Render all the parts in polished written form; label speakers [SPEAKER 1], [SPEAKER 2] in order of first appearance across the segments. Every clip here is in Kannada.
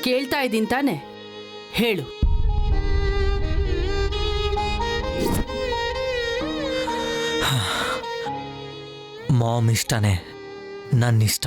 [SPEAKER 1] ಕೇಳ್ತಾ ಇದ್ದೀನಿ ತಾನೆ, ಹೇಳು.
[SPEAKER 2] ಮಾಮ್ ಇಷ್ಟನೇ ನನ್ನಿಷ್ಟ.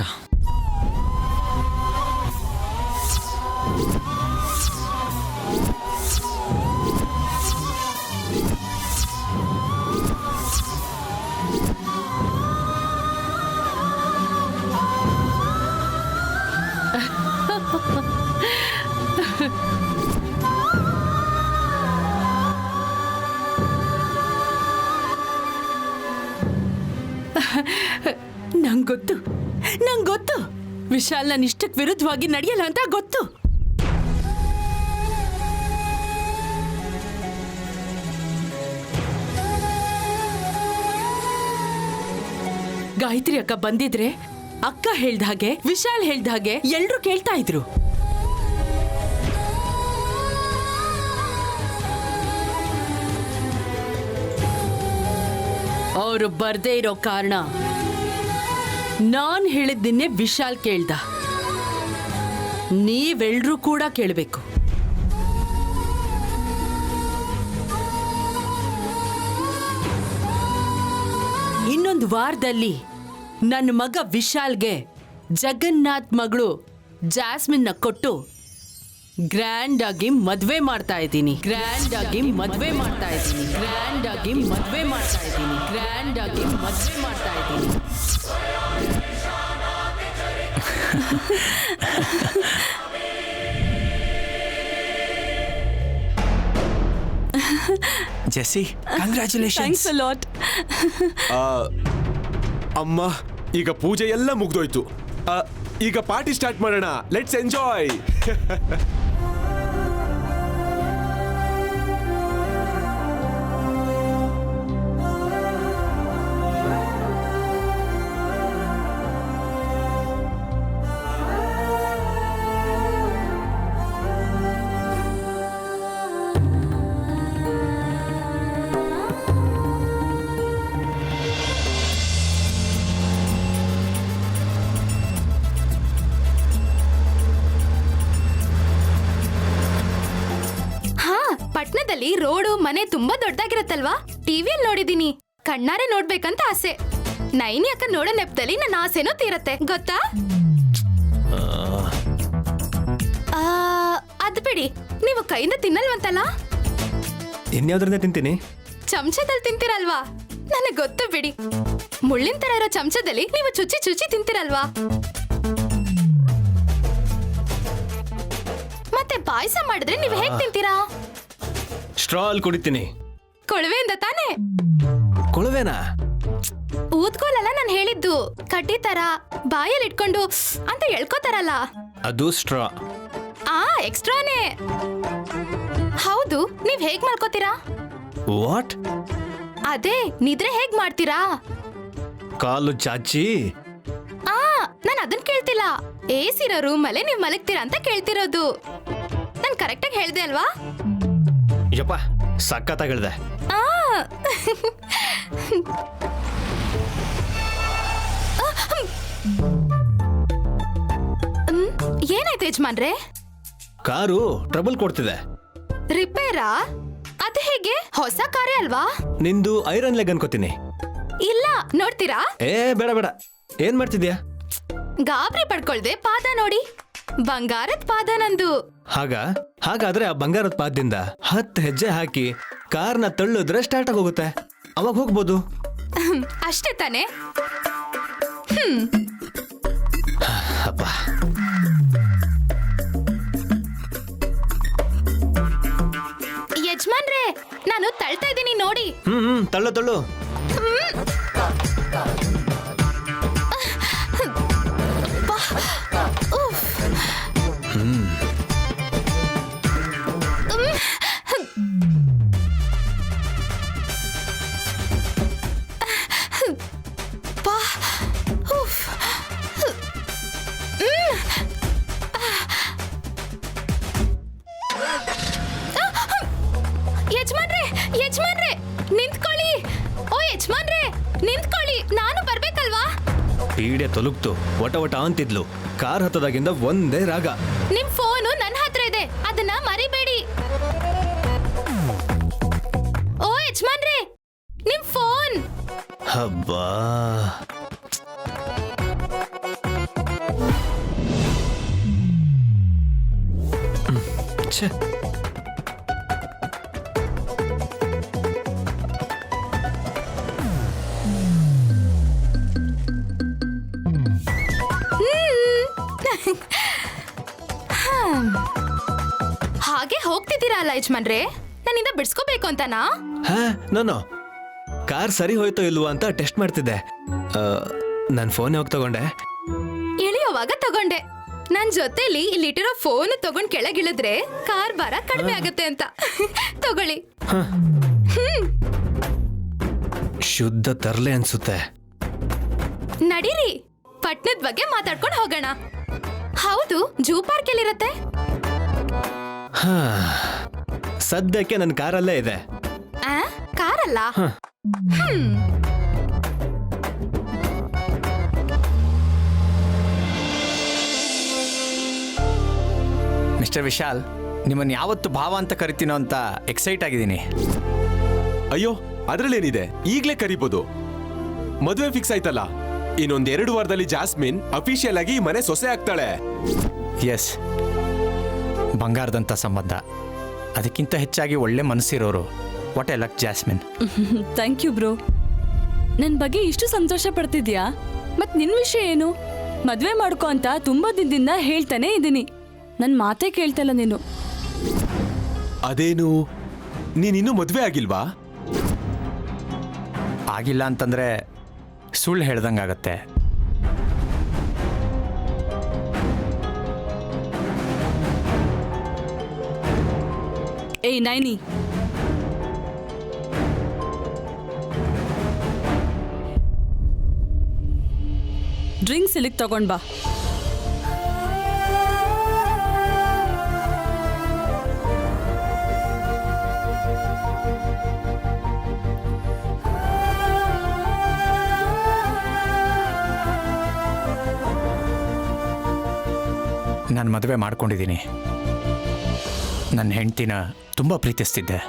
[SPEAKER 1] ನಂಗೊತ್ತು ವಿಶಾಲ್ ನನ್ನ ಇಷ್ಟಕ್ಕೆ ವಿರುದ್ಧವಾಗಿ ನಡೆಯಲ್ಲ ಅಂತ ಗೊತ್ತು. ಗಾಯತ್ರಿ ಅಕ್ಕ ಬಂದಿದ್ರೆ ಅಕ್ಕ ಹೇಳ್ದ ಹಾಗೆ, ವಿಶಾಲ್ ಹೇಳ್ದ ಹಾಗೆ ಎಲ್ರೂ ಕೇಳ್ತಾ ಇದ್ರು. ಅವರು ಬರ್ದೇ ಇರೋ ಕಾರಣ ನಾನ್ ಹೇಳಿದ್ದನ್ನೇ ವಿಶಾಲ್ ಕೇಳ್ದ. ನೀವೆಲ್ರೂ ಕೂಡ ಕೇಳಬೇಕು. ಇನ್ನೊಂದು ವಾರದಲ್ಲಿ ನನ್ನ ಮಗ ವಿಶಾಲ್ಗೆ ಜಗನ್ನಾಥ್ ಮಗಳು ಜಾಸ್ಮಿನ್ನ ಕೊಟ್ಟು ಗ್ರ್ಯಾಂಡ್ ಆಗಿ ಮದ್ವೆ ಮಾಡ್ತಾ ಇದ್ದೀನಿ. ಗ್ರ್ಯಾಂಡ್ ಆಗಿ ಮದ್ವೆ ಮಾಡ್ತಾ ಇದ್ದೀನಿ. ಗ್ರ್ಯಾಂಡ್ ಆಗಿ ಮದ್ವೆ ಮಾಡ್ತಾ ಇದ್ದೀನಿ. ಗ್ರ್ಯಾಂಡ್ ಆಗಿ ಮದ್ವೆ ಮಾಡ್ತಾ ಇದ್ದೀನಿ.
[SPEAKER 2] Jessie, congratulations.
[SPEAKER 3] Thanks a lot.
[SPEAKER 4] ಅಮ್ಮ, ಈಗ ಪೂಜೆ ಎಲ್ಲ ಮುಗ್ದೋಯ್ತು. ಈಗ ಪಾರ್ಟಿ ಸ್ಟಾರ್ಟ್ ಮಾಡೋಣ. Let's enjoy.
[SPEAKER 3] ಪಟ್ನದಲ್ಲಿ ರೋಡು ಮನೆ ತುಂಬಾ ದೊಡ್ಡದಾಗಿರತ್ತಲ್ವಾ? ಟಿವಿಯಲ್ಲಿ ನೋಡಿದೀನಿ. ಕಣ್ಣಾರೆ ನೋಡ್ಬೇಕಂತ ಆಸೆ. ನೈನಿ ಅಕ್ಕ ನೋಡೋ ನೆಪದಲ್ಲಿ ನನ್ನ ಆಸೆನೂ ತೀರತ್ತೆ, ಗೊತ್ತಾ? ಅದ್ ಬಿಡಿ, ನೀವು ಕೈಯಿಂದ ತಿನ್ನಲ್ವಂತಲ್ಲ?
[SPEAKER 2] ಇನ್ಯಾವ್ದ್ರಿಂದ ತಿಂತೀನಿ?
[SPEAKER 3] ಚಮಚದಲ್ಲಿ ತಿಂತೀರಲ್ವಾ? ನನಗೆ ಗೊತ್ತು ಬಿಡಿ. ಮುಳ್ಳಿನ ತರ ಇರೋ ಚಮಚದಲ್ಲಿ ನೀವು ಚುಚ್ಚಿ ಚುಚ್ಚಿ ತಿಂತೀರಲ್ವಾ? ಮತ್ತೆ ಪಾಯಸ ಮಾಡಿದ್ರೆ ನೀವು ಹೇಗ್ ತಿಂತೀರಾ?
[SPEAKER 2] ಸ್ಟ್ರಾಲ್ ಕುಡಿತೀನಿ.
[SPEAKER 3] ಕೊಳವೆಯಿಂದ ತಾನೇ?
[SPEAKER 2] ಕೊಳವೆನಾ?
[SPEAKER 3] ಊದ್ಕೋಲಲ್ಲ ನಾನು ಹೇಳಿದ್ದು. ಕಡ್ಡಿ ತರ ಬಾಯಲ್ಲಿ ಇಟ್ಕೊಂಡು ಅಂತ ಎಳ್ಕೋತಾರಲ್ಲ,
[SPEAKER 2] ಅದು ಸ್ಟ್ರಾ.
[SPEAKER 3] ಎಕ್ಸ್ಟ್ರಾನೇ. ಹೌದು, ನೀವ್ ಹೇಗ್ ಮಾಡ್ಕೋತೀರಾ?
[SPEAKER 2] ವಾಟ್?
[SPEAKER 3] ಅದೇ ನಿದ್ರೆ ಹೇಗ್ ಮಾಡ್ತೀರಾ?
[SPEAKER 2] ಕಾಲು ಚಾಚಿ.
[SPEAKER 3] ನಾನು ಅದನ್ನ ಕೇಳ್ತಿಲ್ಲ. AC ಇರೋ ರೂಮಲ್ಲೇ ನೀವ್ ಮಲಗ್ತೀರಾ ಅಂತ ಕೇಳ್ತಿರೋದು. ನಾನು ಕರೆಕ್ಟಾಗಿ ಹೇಳ್ದೆ ಅಲ್ವಾ?
[SPEAKER 2] ಯಪ್ಪ, ಸಖತ್ತಾಗಿ ಹೇಳ್ದೆ.
[SPEAKER 3] ಏನಾಯ್ತು ಯಜಮಾನ್ರೆ?
[SPEAKER 2] ಕಾರು ಟ್ರಬಲ್ ಕೊಡ್ತಿದೆ.
[SPEAKER 3] ರಿಪೇರಾ? ಅದು ಹೇಗೆ? ಹೊಸ ಕಾರೇ ಅಲ್ವಾ?
[SPEAKER 2] ನಿಂದು ಐರನ್ ಲೆಗ್ ಅನ್ಕೋತೀನಿ.
[SPEAKER 3] ಇಲ್ಲ, ನೋಡ್ತೀರಾ?
[SPEAKER 2] ಬೇಡ ಬೇಡ. ಏನ್ ಮಾಡ್ತಿದ್ಯಾ?
[SPEAKER 3] ಗಾಬರಿ ಪಡ್ಕೊಳ್ದೆ ಪಾದ ನೋಡಿ. ಬಂಗಾರದ ಪಾದ ನಂದು.
[SPEAKER 2] ಹಾಗಾದ್ರೆ ಆ ಬಂಗಾರದ ಪಾದದಿಂದ 10 ಹೆಜ್ಜೆ ಹಾಕಿ ಕಾರ್ನ ತಳ್ಳಿದ್ರೆ ಸ್ಟಾರ್ಟ್ ಆಗಿ ಹೋಗುತ್ತೆ. ಅವಾಗ ಹೋಗ್ಬೋದು.
[SPEAKER 3] ಅಷ್ಟೇ ತಾನೆ?
[SPEAKER 2] ಅಪ್ಪ,
[SPEAKER 3] ಯಜಮಾನ್ರೆ, ನಾನು ತಳ್ತಾ ಇದ್ದೀನಿ ನೋಡಿ.
[SPEAKER 2] ತಳ್ಳು ತಳ್ಳು.
[SPEAKER 3] ಯಜಮಾನ್ರೆ, ನಿಂತ್ಕೊಳ್ಳಿ. ಓ ಯಜಮಾನ್ರೆ, ನಿಂತ್ಕೊಳ್ಳಿ. ನಾನು ಬರ್ಬೇಕಲ್ವಾ?
[SPEAKER 2] ಪೀಡೆ ತೊಲಗ್ತು. ಒಟ ಒಟ ಅಂತಿದ್ಲು. ಕಾರ್ ಹತ್ತದಾಗಿಂದ ಒಂದೇ ರಾಗ.
[SPEAKER 3] ನಿಮ್ ಫೋನು ನನ್ನ
[SPEAKER 2] ಹಬ್ಬಾ. ಛೆ.
[SPEAKER 3] ಹಾಗೆ ಹೋಗ್ತಿದ್ದೀರಾ ಅಲ್ಲ ಯಜಮಾನ್ರೆ, ನನ್ನಿಂದ ಬಿಡ್ಸ್ಕೋಬೇಕು ಅಂತನಾ?
[SPEAKER 2] ಹಾ ನಾನು ಕಾರ್ ಸರಿ ಹೋಯ್ತೋ ಇಲ್ವೋ ಅಂತ ಟೆಸ್ಟ್ ಮಾಡ್ತಿದ್ದೆ. ನನ್ನ ಫೋನ್ ಯಾವಾಗ ತಗೊಂಡೆ?
[SPEAKER 3] ಇಳಿಯುವಾಗ ತಗೊಂಡೆ. ನನ್ ಜೊತೆಲಿ ಇಲ್ಲಿಟ್ಟಿರೋ ಫೋನ್ ತಗೊಂಡ್ ಕೆಳಗಿಳಿದ್ರೆ ಕಾರ್ ಭಾರ ಕಡಿಮೆ ಆಗತ್ತೆ ಅಂತ. ತಗೊಳ್ಳಿ.
[SPEAKER 2] ಶುದ್ಧ ತರ್ಲೆ ಅನ್ಸುತ್ತೆ.
[SPEAKER 3] ನಡೀರಿ, ಪಟ್ನದ ಬಗ್ಗೆ ಮಾತಾಡ್ಕೊಂಡು ಹೋಗೋಣ. ಹೌದು, ಜೂ ಪಾರ್ಕ್ ಎಲ್ಲಿರತ್ತೆ?
[SPEAKER 2] ಹಾ ಸದ್ಯಕ್ಕೆ ನನ್ನ ಕಾರಲ್ಲೇ ಇದೆ.
[SPEAKER 3] ಕಾರಲ್ಲ?
[SPEAKER 5] ಮಿಸ್ಟರ್ ವಿಶಾಲ್, ನಿಮ್ಮನ್ನು ಯಾವತ್ತು ಭಾವ ಅಂತ ಕರಿತೀನೋ ಅಂತ ಎಕ್ಸೈಟ್ ಆಗಿದ್ದೀನಿ.
[SPEAKER 4] ಅಯ್ಯೋ ಅದ್ರಲ್ಲೇನಿದೆ, ಈಗ್ಲೇ ಕರಿಬೋದು. ಮದುವೆ ಫಿಕ್ಸ್ ಆಯ್ತಲ್ಲ, ಇನ್ನೊಂದ್ 2 ವಾರದಲ್ಲಿ ಜಾಸ್ಮಿನ್ ಅಫಿಷಿಯಲ್ ಆಗಿ ಈ ಮನೆ ಸೊಸೆ ಆಗ್ತಾಳೆ.
[SPEAKER 5] ಎಸ್, ಬಂಗಾರದಂಥ ಸಂಬಂಧ, ಅದಕ್ಕಿಂತ ಹೆಚ್ಚಾಗಿ ಒಳ್ಳೆ ಮನಸ್ಸಿರೋರು. What a luck Jasmine.
[SPEAKER 6] Thank you bro. ನನ್ನ ಬಗ್ಗೆ ಇಷ್ಟು ಸಂತೋಷ ಪಡ್ತಿದ್ಯಾ? ಮತ್ ನಿನ್ ವಿಷಯ ಏನು? ಮದ್ವೆ ಮಾಡ್ಕೊ ಅಂತ ತುಂಬಾ ದಿನದಿಂದ ಹೇಳ್ತಾನೆ ಇದ್ದೀನಿ. ನನ್ನ ಮಾತೇ ಕೇಳ್ತಲ್ಲ ನೀನು.
[SPEAKER 4] ಅದೇನು, ನೀನಿನ್ನೂ ಮದ್ವೆ ಆಗಿಲ್ವಾ?
[SPEAKER 5] ಆಗಿಲ್ಲ ಅಂತಂದ್ರೆ ಸುಳ್ಳು ಹೇಳ್ದಂಗಾಗತ್ತೆ.
[SPEAKER 6] ಏಯ್ ನೈನಿ, ಡ್ರಿಂಕ್ಸ್ ಇಲ್ಲಿಗೆ ತಗೊಂಡ್ ಬಾ.
[SPEAKER 5] ನಾನು ಮದುವೆ ಮಾಡ್ಕೊಂಡಿದ್ದೀನಿ. ನನ್ನ ಹೆಂಡ್ತಿನ ತುಂಬ ಪ್ರೀತಿಸ್ತಿದ್ದೆ.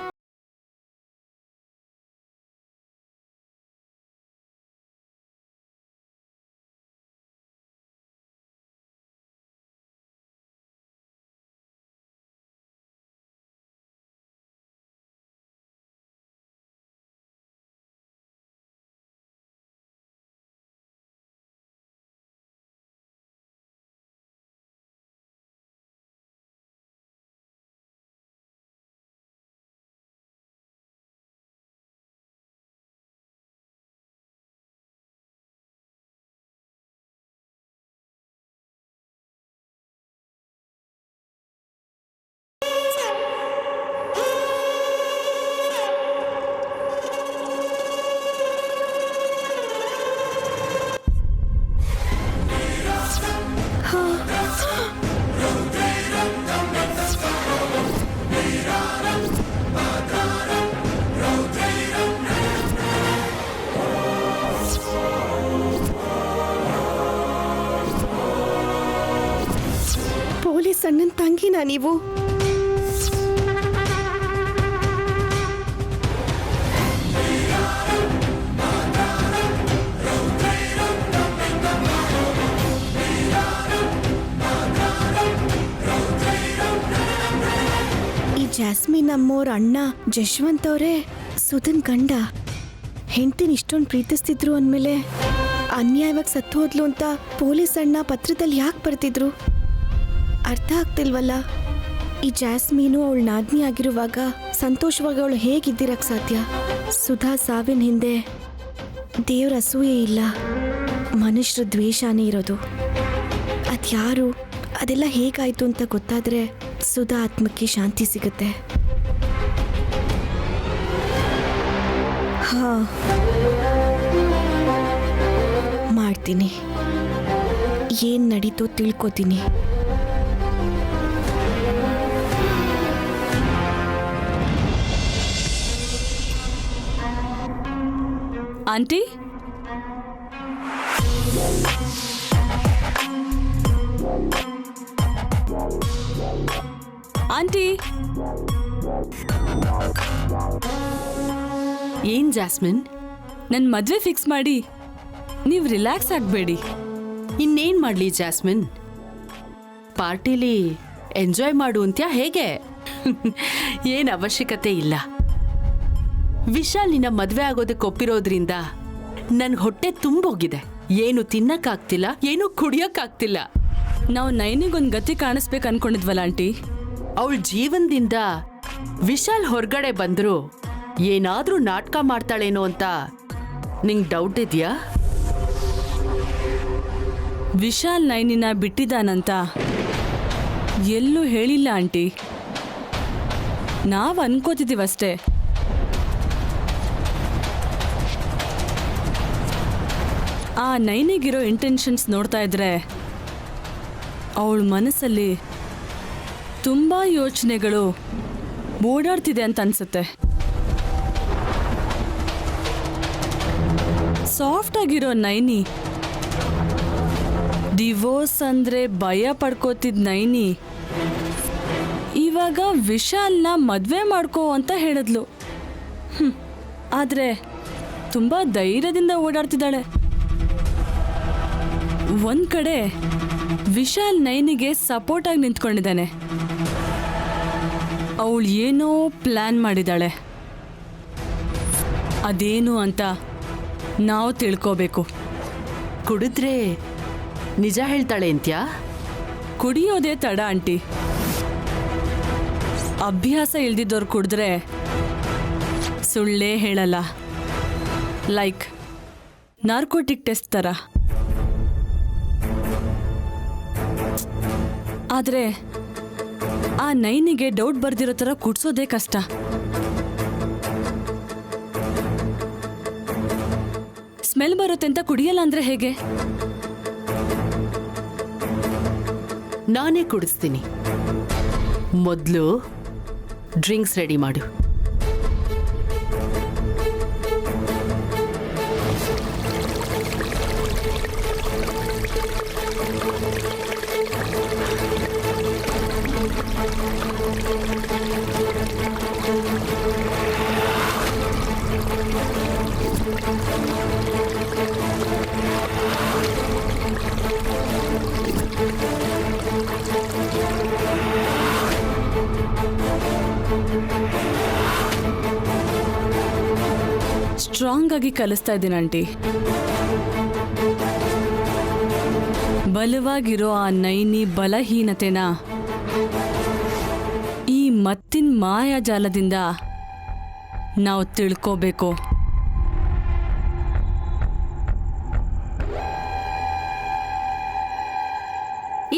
[SPEAKER 7] ಪೊಲೀಸ್ ಅಣ್ಣನ ತಂಗಿನಾ ನೀವು? ಈ ಜಾಸ್ಮಿನ್ ಅಮ್ಮೋರ್ ಅಣ್ಣ ಜಶ್ವಂತ್ ಅವರೇ ಸುಧನ್ ಗಂಡ. ಹೆಂಡತಿನ ಇಷ್ಟೊಂದು ಪ್ರೀತಿಸ್ತಿದ್ರು ಅಂದಮೇಲೆ ಅನ್ಯಾಯವಾಗಿ ಸತ್ತು ಹೋದ್ಲು ಅಂತ ಪೊಲೀಸ್ ಅಣ್ಣ ಪತ್ರದಲ್ಲಿ ಯಾಕೆ ಬರ್ತಿದ್ರು? ಅರ್ಥ ಆಗ್ತಿಲ್ವಲ್ಲ. ಈ ಜಾಸ್ಮೀನು ಅವಳು ನಾದ್ನಿ ಆಗಿರುವಾಗ ಸಂತೋಷವಾಗಿ ಅವಳು ಹೇಗಿದ್ದಿರಕ್ಕೆ ಸಾಧ್ಯ? ಸುಧಾ ಸಾವಿನ ಹಿಂದೆ ದೇವ್ರ ಅಸೂಯೆ ಇಲ್ಲ, ಮನುಷ್ಯರ ದ್ವೇಷನೇ ಇರೋದು. ಅದ್ಯಾರು, ಅದೆಲ್ಲ ಹೇಗಾಯ್ತು ಅಂತ ಗೊತ್ತಾದ್ರೆ ಸುಧಾ ಆತ್ಮಕ್ಕೆ ಶಾಂತಿ ಸಿಗುತ್ತೆ. ಹಾ, ಮಾಡ್ತೀನಿ. ಏನ್ ನಡೀತೋ ತಿಳ್ಕೊತೀನಿ.
[SPEAKER 6] ಆಂಟಿ, ಆಂಟಿ,
[SPEAKER 1] ಏನ್ ಜಾಸ್ಮಿನ್,
[SPEAKER 6] ನನ್ನ ಮದ್ವೆ ಫಿಕ್ಸ್ ಮಾಡಿ ನೀವು ರಿಲ್ಯಾಕ್ಸ್ ಆಗಬೇಡಿ.
[SPEAKER 1] ಇನ್ನೇನ್ ಮಾಡ್ಲಿ ಜಾಸ್ಮಿನ್, ಪಾರ್ಟಿಲಿ ಎಂಜಾಯ್ ಮಾಡು ಅಂತ್ಯಾ ಹೇಗೆ? ಏನ್ ಅವಶ್ಯಕತೆ ಇಲ್ಲ. ವಿಶಾಲ್ ನಿನ್ನ ಮದ್ವೆ ಆಗೋದಕ್ಕೆ ಒಪ್ಪಿರೋದ್ರಿಂದ ನನ್ ಹೊಟ್ಟೆ ತುಂಬೋಗಿದೆ. ಏನು ತಿನ್ನಕ್ಕಾಗ್ತಿಲ್ಲ, ಏನು ಕುಡಿಯಕ್ಕಾಗ್ತಿಲ್ಲ.
[SPEAKER 6] ನಾವು ನೈನಿಗೊಂದು ಗತಿ ಕಾಣಿಸ್ಬೇಕು ಅನ್ಕೊಂಡಿದ್ವಲ್ಲ ಆಂಟಿ.
[SPEAKER 1] ಅವಳ ಜೀವನದಿಂದ ವಿಶಾಲ್ ಹೊರಗಡೆ ಬಂದ್ರು ಏನಾದ್ರೂ ನಾಟಕ ಮಾಡ್ತಾಳೇನೋ ಅಂತ ನಿಂಗ್ ಡೌಟ್ ಇದೆಯಾ?
[SPEAKER 6] ವಿಶಾಲ್ ನೈನಿನ ಬಿಟ್ಟಿದ್ದಾನಂತ ಎಲ್ಲೂ ಹೇಳಿಲ್ಲ ಆಂಟಿ. ನಾವು ಅನ್ಕೋತಿದ್ದೀವಷ್ಟೇ. ಆ ನೈನಿಗಿರೋ ಇಂಟೆನ್ಷನ್ಸ್ ನೋಡ್ತಾ ಇದ್ರೆ ಅವಳ ಮನಸ್ಸಲ್ಲಿ ತುಂಬ ಯೋಚನೆಗಳು ಓಡಾಡ್ತಿದೆ ಅಂತ ಅನ್ಸುತ್ತೆ. ಸಾಫ್ಟ್ ಆಗಿರೋ ನೈನಿ, ಡಿವೋರ್ಸ್ ಅಂದ್ರೆ ಭಯ ಪಡ್ಕೋತಿದ್ ನೈನಿ ಇವಾಗ ವಿಶಾಲ್ನ ಮದ್ವೆ ಮಾಡ್ಕೋ ಅಂತ ಹೇಳಿದ್ಲು. ಆದ್ರೆ ತುಂಬಾ ಧೈರ್ಯದಿಂದ ಓಡಾಡ್ತಿದ್ದಾಳೆ. ಒಂದ್ ಕಡೆ ವಿಶಾಲ್ ನೈನಿಗೆ ಸಪೋರ್ಟ್ ಆಗಿ ನಿಂತ್ಕೊಂಡಿದ್ದಾನೆ. ಅವಳು ಏನೋ ಪ್ಲಾನ್ ಮಾಡಿದಾಳೆ. ಅದೇನು ಅಂತ ನಾವು ತಿಳ್ಕೋಬೇಕು.
[SPEAKER 1] ಕುಡಿದ್ರೆ ನಿಜ ಹೇಳ್ತಾಳೆ ಅಂತ್ಯಾ?
[SPEAKER 6] ಕುಡಿಯೋದೇ ತಡ ಆಂಟಿ. ಅಭ್ಯಾಸ ಇಲ್ದಿದ್ದವ್ರು ಕುಡಿದ್ರೆ ಸುಳ್ಳೇ ಹೇಳಲ್ಲ. ಲೈಕ್ ನಾರ್ಕೋಟಿಕ್ ಟೆಸ್ಟ್ ಥರ. ಆದರೆ ಆ ನೈನಿಗೆ ಡೌಟ್ ಬರ್ದಿರೋ ಥರ ಕುಡ್ಸೋದೇ ಕಷ್ಟ. ಸ್ಮೆಲ್ ಬರುತ್ತೆ ಅಂತ ಕುಡಿಯಲ್ಲ ಅಂದ್ರೆ ಹೇಗೆ?
[SPEAKER 1] ನಾನೇ ಕುಡಿಸ್ತೀನಿ. ಮೊದಲು ಡ್ರಿಂಕ್ಸ್ ರೆಡಿ ಮಾಡು.
[SPEAKER 6] ಸ್ಟ್ರಾಂಗ್ ಆಗಿ ಕಲಿಸ್ತಾ ಇದ್ದೀನಿ ಆಂಟಿ. ಬಲವಾಗಿರೋ ಆ ನೈನಿ ಬಲಹೀನತೆನ ಈ ಮತ್ತಿನ ಮಾಯಾಜಾಲದಿಂದ ನಾವು ತಿಳ್ಕೋಬೇಕು.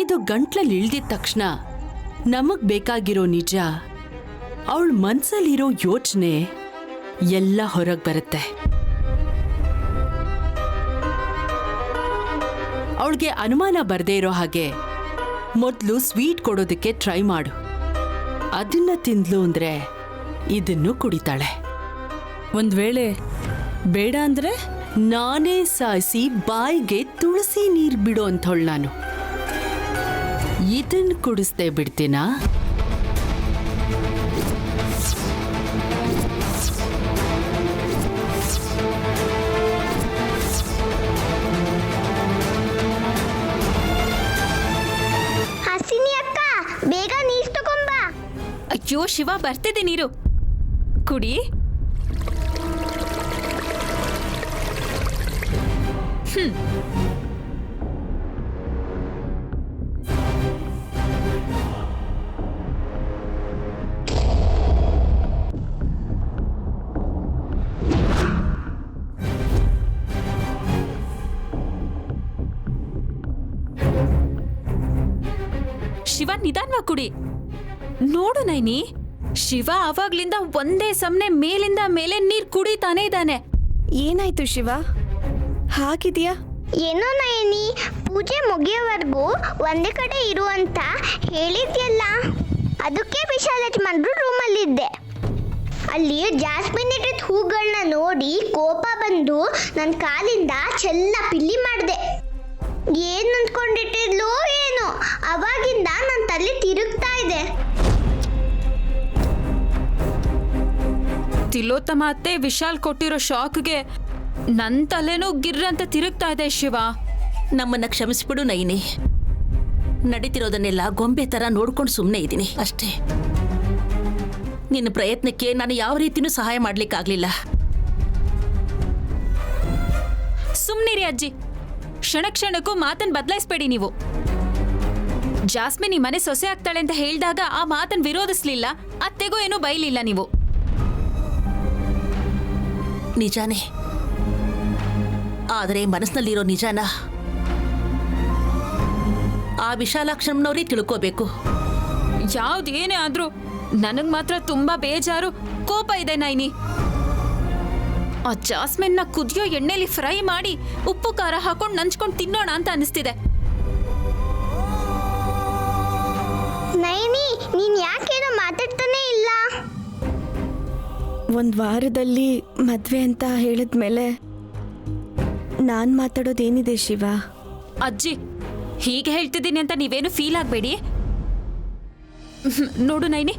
[SPEAKER 1] ಇದು ಗಂಟ್ಲಲ್ಲಿ ಇಳ್ದಿದ ತಕ್ಷಣ ನಮಗ್ ಬೇಕಾಗಿರೋ ನಿಜ, ಅವಳ ಮನ್ಸಲ್ಲಿರೋ ಯೋಚನೆ ಎಲ್ಲ ಹೊರಗೆ ಬರುತ್ತೆ. ಅವಳಿಗೆ ಅನುಮಾನ ಬರ್ದೇ ಇರೋ ಹಾಗೆ ಮೊದಲು ಸ್ವೀಟ್ ಕೊಡೋದಕ್ಕೆ ಟ್ರೈ ಮಾಡು. ಅದನ್ನ ತಿಂದ್ಲು ಅಂದ್ರೆ ಇದನ್ನು ಕುಡಿತಾಳೆ.
[SPEAKER 6] ಒಂದ್ ವೇಳೆ ಬೇಡ ಅಂದ್ರೆ
[SPEAKER 1] ನಾನೇ ಸಾಯಿಸಿ ಬಾಯಿಗೆ ತುಳಸಿ ನೀರು ಬಿಡೋ ಅಂಥವಳು ನಾನು. ಇದನ್ನ ಕುಡಿಸ್ದೆ ಬಿಡ್ತೀನಾ?
[SPEAKER 8] ಬೇಗ ನೀರು ತಗೊಂಬ.
[SPEAKER 3] ಅಯ್ಯೋ ಶಿವ, ಬರ್ತಿದೆ ನೀರು, ಕುಡಿ. ಶಿವ, ನಿಧಾನವಾಗಿ ಕುಡಿ. ನೋಡು ನೈನಿ, ಶಿವ ಆವಾಗ್ಲಿಂದ ಒಂದೇ ಸಮನೆ ಮೇಲಿಂದ ಮೇಲೆ ನೀರ್ ಕುಡಿತಾನೆ ಇದ್ದಾನೆ.
[SPEAKER 7] ಏನಾಯ್ತು ಶಿವ, ಹಾಗಿದ್ಯಾ?
[SPEAKER 8] ಏನೋ ನಯನಿ, ಪೂಜೆ ಮುಗಿಯೋವರೆಗೂ ಒಂದೇ ಕಡೆ ಇರು ಅಂತ ಹೇಳಿದ್ಯಲ್ಲ, ಅದಕ್ಕೆ ವಿಶಾಲ್ ಯಜಮಾನ್ರು ರೂಮಲ್ಲಿದ್ದೆ. ಅಲ್ಲಿ ಜಾಸ್ಮಿನ್ ಇಟ್ಟಿದ್ದ ಹೂಗಳನ್ನ ನೋಡಿ ಕೋಪ ಬಂದು ನನ್ನ ಕಾಲಿಂದ ಚೆಲ್ಲ ಪಿಲ್ಲಿ ಮಾಡಿದೆ. ಏನ್ ಅಂದ್ಕೊಂಡಿಟ್ಟಿದ್ಲು ಏನೋ, ಅವಾಗಿಂದ ನನ್ನ ತಲೆ ತಿರುಗ್ತಾ ಇದೆ.
[SPEAKER 3] ತಿಲೋತ್ತಮ ಅತ್ತೆ ವಿಶಾಲ್ ಕೊಟ್ಟಿರೋ ಶಾಕ್ಗೆ
[SPEAKER 9] ನನ್ ತಲೆನೂ ಗಿರ್ರ ಅಂತ ತಿರುಗ್ತಾ ಇದೆ ಶಿವ.
[SPEAKER 10] ನಮ್ಮನ್ನ ಕ್ಷಮಿಸ್ಬಿಡು ನೈನಿ. ನಡೀತಿರೋದನ್ನೆಲ್ಲ ಗೊಂಬೆ ತರ ನೋಡ್ಕೊಂಡು ಸುಮ್ಮನೆ ಇದ್ದೀನಿ ಅಷ್ಟೇ. ನಿನ್ನ ಪ್ರಯತ್ನಕ್ಕೆ ನಾನು ಯಾವ ರೀತಿನೂ ಸಹಾಯ ಮಾಡ್ಲಿಕ್ಕಾಗ್ಲಿಲ್ಲ.
[SPEAKER 9] ಸುಮ್ನಿರಿ ಅಜ್ಜಿ, ಕ್ಷಣ ಕ್ಷಣಕ್ಕೂ ಮಾತನ್ ಬದಲಾಯಿಸ್ಬೇಡಿ ನೀವು. ಜಾಸ್ಮಿನ್ ಈ ಮನೆ ಸೊಸೆ ಆಗ್ತಾಳೆ ಅಂತ ಹೇಳಿದಾಗ ಆ ಮಾತನ್ ವಿರೋಧಿಸ್ಲಿಲ್ಲ, ಅತ್ತೆಗೂ ಏನೂ ಬೈಲಿಲ್ಲ ನೀವು.
[SPEAKER 10] ನಿಜಾನೇ, ಆದರೆ ಮನಸ್ಸಿನಲ್ಲಿರೋ ನಿಜಾನ ಆ ವಿಶಾಲಾಕ್ಷಮ್ಮನವ್ರೇ ತಿಳ್ಕೋಬೇಕು.
[SPEAKER 9] ಯಾವ್ದೇನೇ ಆದ್ರೂ ನನಗ್ ಮಾತ್ರ ತುಂಬಾ ಬೇಜಾರು, ಕೋಪ ಇದೆ ನೈನಿ. ಆ ಜಾಸ್ಮಿನ್ನ ಕುದಿಯೋ ಎಣ್ಣೆಲಿ ಫ್ರೈ ಮಾಡಿ ಉಪ್ಪು ಖಾರ ಹಾಕೊಂಡು ನಂಚ್ಕೊಂಡು ತಿನ್ನೋಣ ಅಂತ ಅನಿಸ್ತಿದೆ.
[SPEAKER 8] ನೈನಿ, ನೀನ್ ಯಾಕೇನೋ ಮಾತಾಡ್ತಾನೆ ಇಲ್ಲ?
[SPEAKER 7] ಒಂದು ವಾರದಲ್ಲಿ ಮದುವೆ ಅಂತ ಹೇಳಿದ್ಮೇಲೆ ನಾನು ಮಾತಾಡೋದೇನಿದೆ ಶಿವ?
[SPEAKER 9] ಅಜ್ಜಿ, ಹೀಗೆ ಹೇಳ್ತಿದ್ದೀನಿ ಅಂತ ನೀವೇನು ಫೀಲ್ ಆಗಬೇಡಿ. ನೋಡು ನೈನಿ,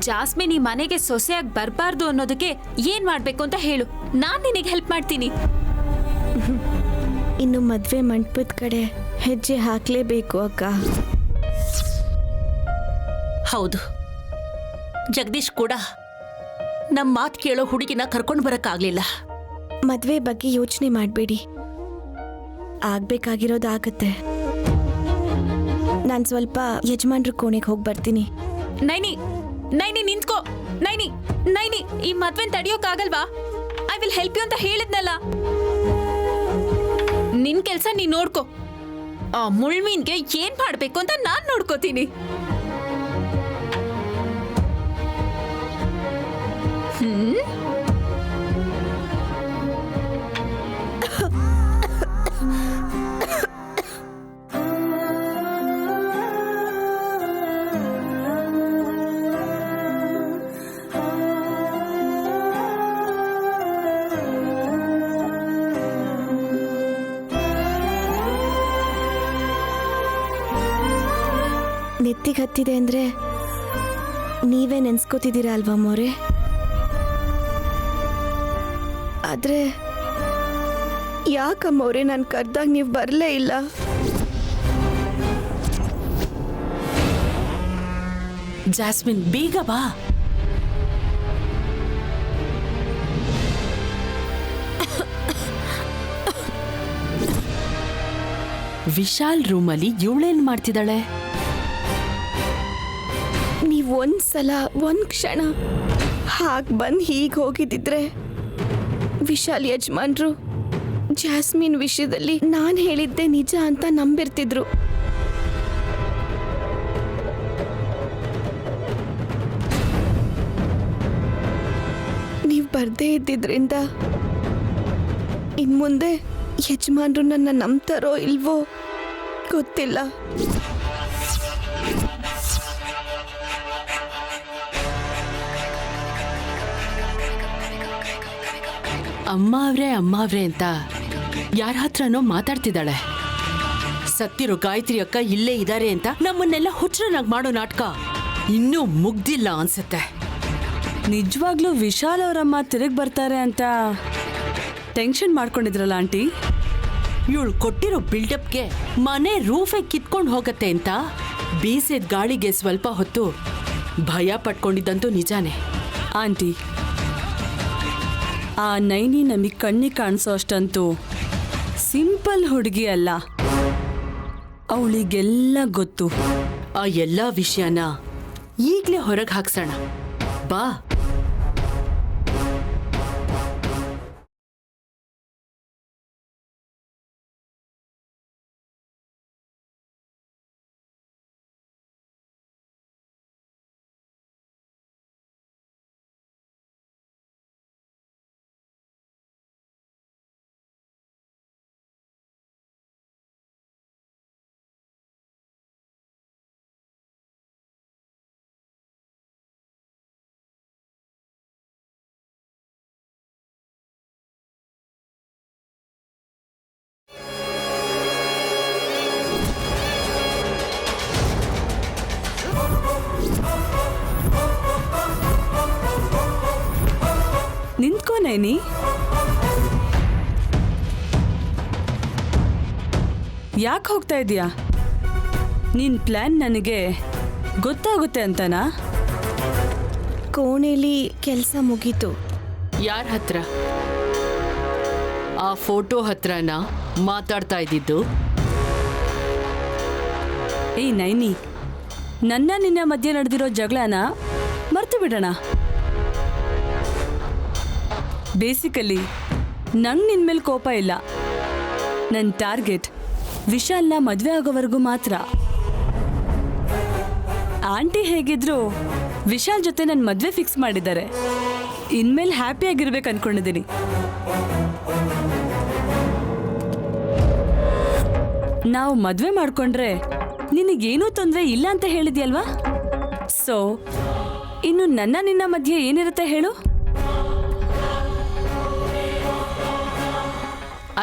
[SPEAKER 9] ಜಾಸ್ಮಿನ್ ಈ ಮನೆಗೆ ಸೊಸೆಯಾಗಿ ಬರಬಾರ್ದು ಅನ್ನೋದಕ್ಕೆ ಏನ್ ಮಾಡ್ಬೇಕು ಅಂತ ಹೇಳು, ನಾನ್ ನಿನಗೆ ಹೆಲ್ಪ್ ಮಾಡ್ತೀನಿ.
[SPEAKER 7] ಇನ್ನು ಮದುವೆ ಮಂಟಪದ ಕಡೆ ಹೆಜ್ಜೆ ಹಾಕ್ಲೇಬೇಕು ಅಕ್ಕ.
[SPEAKER 10] ಹೌದು, ಜಗದೀಶ್ ಕೂಡ ನಮ್ಮ ಮಾತು ಕೇಳೋ ಹುಡುಗಿನ ಕರ್ಕೊಂಡು ಬರಕ್ಕಾಗ್ಲಿಲ್ಲ.
[SPEAKER 7] ಮದುವೆ ಬಗ್ಗೆ ಯೋಚನೆ ಮಾಡಬೇಡಿ, ಆಗ್ಬೇಕಾಗಿರೋದಾಗತ್ತೆ. ನಾನು ಸ್ವಲ್ಪ ಯಜಮಾನ್ರ ಕೋಣೆಗೆ ಹೋಗಿ ಬರ್ತೀನಿ.
[SPEAKER 9] ನೈನಿ, ನೈನಿ ನಿಂತ್ಕೋ. ನೈನಿ, ನೈನಿ, ಈ ಮದ್ವೆನ್ ತಡಿಯೋಕ್ಕಾಗಲ್ವಾ? ಐ ವಿಲ್ ಹೆಲ್ಪ್ ಯು ಅಂತ ಹೇಳಿದ್ನಲ್ಲ. ನಿನ್ ಕೆಲ್ಸ ನೀನ್ ನೋಡ್ಕೋ. ಆ ಮುಳ್ಮೀನ್ಗೆ ಏನ್ ಮಾಡ್ಬೇಕು ಅಂತ ನಾನ್ ನೋಡ್ಕೋತೀನಿ.
[SPEAKER 7] ನೆತ್ತಿಗೆ ಹತ್ತಿದೆ ಅಂದ್ರೆ ನೀವೇ ನೆನ್ಸ್ಕೋತಿದ್ದೀರಾ ಅಲ್ವಾ ಮೋರೆ? ಆದ್ರೆ ಯಾಕಮ್ಮವ್ರೆ ನಾನು ಕರೆದಾಗ ನೀವು ಬರಲೇ ಇಲ್ಲ?
[SPEAKER 1] ಜಾಸ್ಮಿನ್, ಬೇಗ ಬಾ. ವಿಶಾಲ್ ರೂಮಲ್ಲಿ ಇವಳೇನ್ ಮಾಡ್ತಿದ್ದಾಳೆ?
[SPEAKER 7] ನೀವು ಒಂದ್ಸಲ ಒಂದ್ ಕ್ಷಣ ಹಾಗೆ ಬಂದು ಹೀಗೆ ಹೋಗಿದ್ದಿದ್ರೆ ವಿಶಾಲ್ ಯಜಮಾನ್ರು ಜಾಸ್ಮಿನ್ ವಿಷಯದಲ್ಲಿ ನಾನು ಹೇಳಿದ್ದೆ ನಿಜ ಅಂತ ನಂಬಿರ್ತಿದ್ರು. ನೀವು ಬರ್ದೇ ಇದ್ದಿದ್ರಿಂದ ಇನ್ಮುಂದೆ ಯಜಮಾನ್ರು ನನ್ನ ನಂಬ್ತಾರೋ ಇಲ್ವೋ ಗೊತ್ತಿಲ್ಲ.
[SPEAKER 1] ಅಮ್ಮ ಅವ್ರೆ ಅಂತ ಯಾರ ಹತ್ರನೋ ಮಾತಾಡ್ತಿದ್ದಾಳೆ. ಸತ್ತಿರೋ ಗಾಯತ್ರಿ ಅಕ್ಕ ಇಲ್ಲೇ ಇದ್ದಾರೆ ಅಂತ ನಮ್ಮನ್ನೆಲ್ಲ ಹುಚ್ಚರನ್ನಾಗಿ ಮಾಡೋ ನಾಟಕ ಇನ್ನೂ ಮುಗ್ದಿಲ್ಲ ಅನ್ಸುತ್ತೆ.
[SPEAKER 6] ನಿಜವಾಗ್ಲೂ ವಿಶಾಲ್ ಅವರಮ್ಮ ತಿರುಗಿ ಬರ್ತಾರೆ ಅಂತ ಟೆನ್ಷನ್ ಮಾಡ್ಕೊಂಡಿದ್ರಲ್ಲ ಆಂಟಿ?
[SPEAKER 1] ಇವಳು ಕೊಟ್ಟಿರೋ ಬಿಲ್ಡಪ್ಗೆ ಮನೆ ರೂಫೇ ಕಿತ್ಕೊಂಡು ಹೋಗತ್ತೆ ಅಂತ ಬೀಸಿದ ಗಾಳಿಗೆ ಸ್ವಲ್ಪ ಹೊತ್ತು ಭಯ ಪಟ್ಕೊಂಡಿದ್ದಂತೂ ನಿಜಾನೇ.
[SPEAKER 6] ಆಂಟಿ, ಆ ನೈನಿ ನಮಗೆ ಕಣ್ಣಿಗೆ ಕಾಣಿಸೋ ಅಷ್ಟಂತೂ ಸಿಂಪಲ್ ಹುಡುಗಿ ಅಲ್ಲ. ಅವಳಿಗೆಲ್ಲ ಗೊತ್ತು.
[SPEAKER 1] ಆ ಎಲ್ಲ ವಿಷಯನ ಈಗಲೇ ಹೊರಗೆ ಹಾಕ್ಸೋಣ ಬಾ.
[SPEAKER 6] ನಿಂತ್ಕೋ ನೈನಿ. ಯಾಕೆ ಹೋಗ್ತಾ ಇದೀಯಾ? ನಿನ್ ಪ್ಲಾನ್ ನನಗೆ ಗೊತ್ತಾಗುತ್ತೆ ಅಂತನಾ?
[SPEAKER 7] ಕೋಣೆಲಿ ಕೆಲಸ ಮುಗೀತು.
[SPEAKER 1] ಯಾರ ಹತ್ರ? ಆ ಫೋಟೋ ಹತ್ರನ ಮಾತಾಡ್ತಾ ಇದ್ದಿದ್ದು?
[SPEAKER 6] ಏಯ್ ನೈನಿ, ನನ್ನ ನಿನ್ನ ಮಧ್ಯೆ ನಡೆದಿರೋ ಜಗಳನ ಮರ್ತು ಬಿಡೋಣ. ಬೇಸಿಕಲಿ ನಂಗೆ ನಿನ್ ಮೇಲೆ ಕೋಪ ಇಲ್ಲ. ನನ್ನ ಟಾರ್ಗೆಟ್ ವಿಶಾಲ್ನ ಮದುವೆ ಆಗೋವರೆಗೂ ಮಾತ್ರ. ಆಂಟಿ ಹೇಗಿದ್ರು ವಿಶಾಲ್ ಜೊತೆ ನನ್ನ ಮದುವೆ ಫಿಕ್ಸ್ ಮಾಡಿದ್ದಾರೆ. ಇನ್ಮೇಲೆ ಹ್ಯಾಪಿಯಾಗಿರ್ಬೇಕು ಅನ್ಕೊಂಡಿದ್ದೀನಿ. ನಾವು ಮದುವೆ ಮಾಡ್ಕೊಂಡ್ರೆ ನಿನಗೇನೂ ತೊಂದರೆ ಇಲ್ಲ ಅಂತ ಹೇಳಿದ್ಯಲ್ವಾ? ಸೊ ಇನ್ನು ನನ್ನ ನಿನ್ನ ಮಧ್ಯೆ ಏನಿರುತ್ತೆ ಹೇಳು?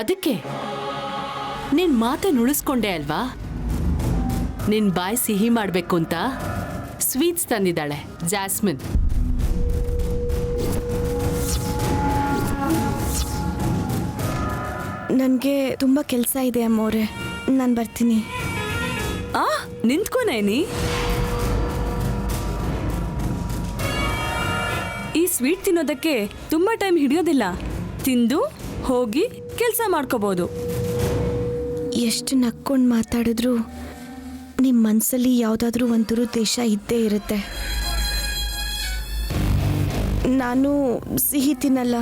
[SPEAKER 1] ಅದಕ್ಕೆ ನಿನ್ ಮಾತನ್ನು ಉಳಿಸ್ಕೊಂಡೆ ಅಲ್ವಾ? ನಿನ್ ಬಾಯಿ ಸಿಹಿ ಮಾಡ್ಬೇಕು ಅಂತ ಸ್ವೀಟ್ಸ್ ತಂದಿದ್ದಾಳೆ ಜಾಸ್ಮಿನ್.
[SPEAKER 7] ನನಗೆ ತುಂಬ ಕೆಲಸ ಇದೆ ಅಮ್ಮೋರೆ, ನಾನು ಬರ್ತೀನಿ.
[SPEAKER 6] ನಿಂತ್ಕೋ ನೈನಿ. ಈ ಸ್ವೀಟ್ ತಿನ್ನೋದಕ್ಕೆ ತುಂಬಾ ಟೈಮ್ ಹಿಡಿಯೋದಿಲ್ಲ. ತಿಂದು ಹೋಗಿ ಕೆಲಸ ಮಾಡ್ಕೋಬಹುದು.
[SPEAKER 7] ಎಷ್ಟು ನಕ್ಕೊಂಡು ಮಾತಾಡಿದ್ರು ನಿಮ್ಮ ಮನಸ್ಸಲ್ಲಿ ಯಾವುದಾದ್ರೂ ಒಂದು ದುರುದ್ದೇಶ ಇದ್ದೇ ಇರುತ್ತೆ. ನಾನು ಸಿಹಿ ತಿನ್ನಲ್ಲ,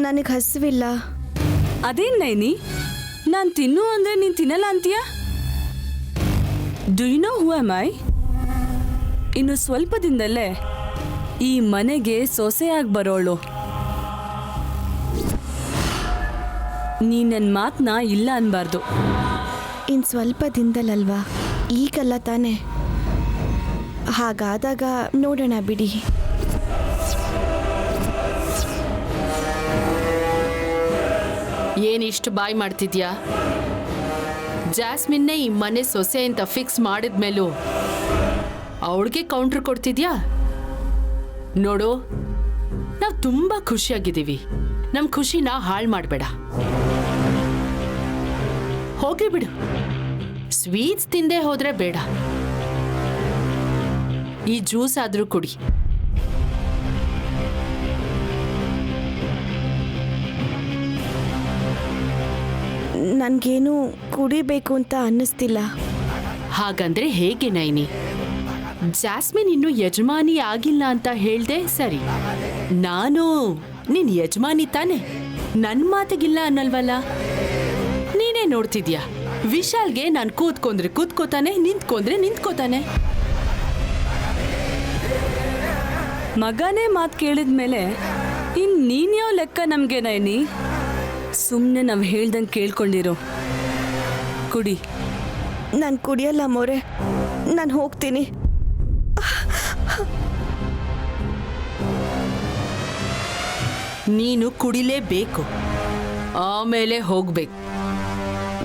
[SPEAKER 7] ನನಗೆ ಹಸಿವಿಲ್ಲ.
[SPEAKER 6] ಅದೇನ್ ನೈನಿ, ನಾನು ತಿನ್ನು ಅಂದ್ರೆ ನೀನು ತಿನ್ನಲ್ಲ ಅಂತೀಯ? Do you know who am I? ಇನ್ನು ಸ್ವಲ್ಪ ದಿನದಲ್ಲೇ ಈ ಮನೆಗೆ ಸೊಸೆಯಾಗಿ ಬರೋಳು. ನೀ ನನ್ನ ಮಾತನ್ನ ಇಲ್ಲ ಅನ್ಬಾರ್ದು.
[SPEAKER 7] ಇನ್ನು ಸ್ವಲ್ಪ ದಿನದಲ್ಲಲ್ವಾ, ಈಗಲ್ಲ ತಾನೆ. ಹಾಗಾದಾಗ ನೋಡೋಣ ಬಿಡಿ.
[SPEAKER 1] ಏನಿಷ್ಟು ಬಾಯ್ ಮಾಡ್ತಿದ್ಯಾ? ಜಾಸ್ಮಿನ್ನೇ ಈ ಮನೆ ಸೊಸೆ ಅಂತ ಫಿಕ್ಸ್ ಮಾಡಿದ್ಮೇಲೂ ಅವಳಿಗೆ ಕೌಂಟ್ರ್ ಕೊಡ್ತಿದ್ಯಾ? ನೋಡು, ನಾವು ತುಂಬಾ ಖುಷಿಯಾಗಿದ್ದೀವಿ. ನಮ್ಮ ಖುಷಿನ ಹಾಳು ಮಾಡಬೇಡ. ಹೋಗಿ ಬಿಡು. ಸ್ವೀಟ್ಸ್ ತಿಂದೇ ಹೋದ್ರೆ ಬೇಡ. ಈ ಜ್ಯೂಸ್ ಆದ್ರೂ ಕುಡಿ.
[SPEAKER 7] ನನಗೇನು ಕುಡಿಬೇಕು ಅಂತ ಅನ್ನಿಸ್ತಿಲ್ಲ.
[SPEAKER 1] ಹಾಗಂದ್ರೆ ಹೇಗೆ ನೈನಿ? ಜಾಸ್ಮಿನ್ ಇನ್ನು ಯಜಮಾನಿ ಆಗಿಲ್ಲ ಅಂತ ಹೇಳ್ದೆ ಸರಿ. ನಾನು ನಿನ್ ಯಜಮಾನಿ ತಾನೆ, ನನ್ ಮಾತಿಗಿಲ್ಲ ಅನ್ನಲ್ವಲ್ಲ. ನೀನೇ ನೋಡ್ತಿದ್ಯಾ, ವಿಶಾಲ್ಗೆ ನಾನು ಕೂತ್ಕೊಂಡ್ರೆ ಕೂತ್ಕೋತಾನೆ, ನಿಂತ್ಕೊಂಡ್ರೆ ನಿಂತ್ಕೋತಾನೆ.
[SPEAKER 6] ಮಗನೇ ಮಾತು ಕೇಳಿದ್ಮೇಲೆ ಇನ್ ನೀನ್ಯೋ ಲೆಕ್ಕ ನಮ್ಗೆ ನೈನಿ? ಸುಮ್ಮನೆ ನಾವು ಹೇಳ್ದಂಗೆ ಕೇಳ್ಕೊಂಡಿರೋ. ಕುಡಿ.
[SPEAKER 7] ನಾನು ಕುಡಿಯಲ್ಲ ಮೋರೆ, ನಾನು ಹೋಗ್ತೀನಿ.
[SPEAKER 1] ನೀನು ಕುಡಿಲೇಬೇಕು, ಆಮೇಲೆ ಹೋಗ್ಬೇಕು.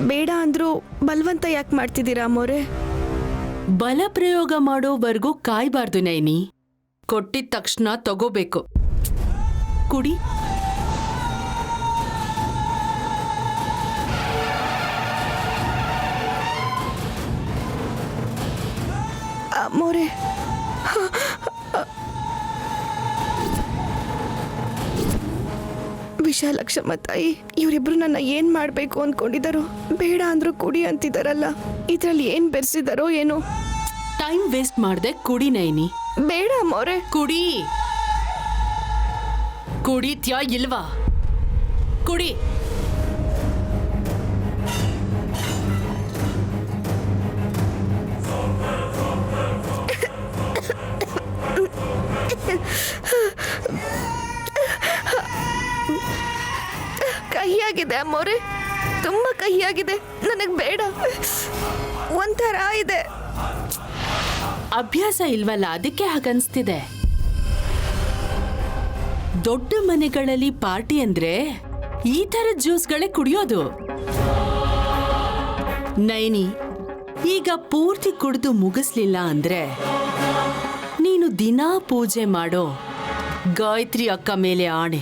[SPEAKER 7] ಬೇಡ ಅಂದ್ರೂ ಬಲವಂತ ಯಾಕೆ ಮಾಡ್ತಿದ್ದೀರಾ ಮೋರೆ?
[SPEAKER 1] ಬಲ ಪ್ರಯೋಗ ಮಾಡೋವರೆಗೂ ಕಾಯ್ಬಾರ್ದು ನೈನಿ. ಕೊಟ್ಟಿದ ತಕ್ಷಣ ತಗೋಬೇಕು. ಕುಡಿ.
[SPEAKER 7] ಮೋರೆ, ವಿಶಾಲಕ್ಷಮ್ಮ ತಾಯಿ, ಇವರಿಬ್ರು ನನ್ನ ಏನ್ ಮಾಡ್ಬೇಕು ಅನ್ಕೊಂಡಿದ್ದಾರೋ? ಬೇಡ ಅಂದ್ರೂ ಕುಡಿ ಅಂತಿದಾರಲ್ಲ, ಇದ್ರಲ್ಲಿ ಏನ್ ಬೆರೆಸಿದಾರೋ ಏನೋ.
[SPEAKER 1] ಟೈಮ್ ವೇಸ್ಟ್ ಮಾಡ್ದೆ ಕುಡಿ ನೈನಿ.
[SPEAKER 7] ಬೇಡ ಮೋರೆ.
[SPEAKER 1] ಕುಡಿ. ಕುಡಿತ್ಯಾ ಇಲ್ವಾ? ಕುಡಿ.
[SPEAKER 7] ಕಹಿಯಾಗಿದೆ ಅಮ್ಮೋರೆ, ತುಂಬಾ ಕಹಿಯಾಗಿದೆ. ನನಗೆ ಬೇಡ, ಒಂಥರ ಇದೆ.
[SPEAKER 1] ಅಭ್ಯಾಸ ಇಲ್ವಲ್ಲ, ಅದಕ್ಕೆ ಹಾಗನ್ಸ್ತಿದೆ. ದೊಡ್ಡ ಮನೆಗಳಲ್ಲಿ ಪಾರ್ಟಿ ಅಂದ್ರೆ ಈ ತರ ಜ್ಯೂಸ್ಗಳೇ ಕುಡಿಯೋದು. ನೈನಿ, ಈಗ ಪೂರ್ತಿ ಕುಡಿದು ಮುಗಿಸ್ಲಿಲ್ಲ ಅಂದ್ರೆ ನೀನು ದಿನಾ ಪೂಜೆ ಮಾಡೋ ಗಾಯತ್ರಿ ಅಕ್ಕ ಮೇಲೆ ಆಣೆ.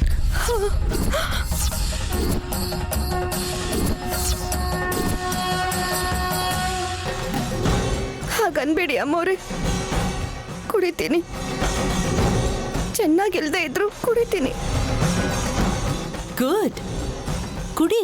[SPEAKER 7] ಅನ್ಬೇಡಿ ಅಮ್ಮೋರೆ. ಕುಡಿತೀನಿ, ಚೆನ್ನಾಗಿಲ್ದೇ ಇದ್ರು ಕುಡಿತೀನಿ.
[SPEAKER 1] ಗುಡ್, ಕುಡಿ.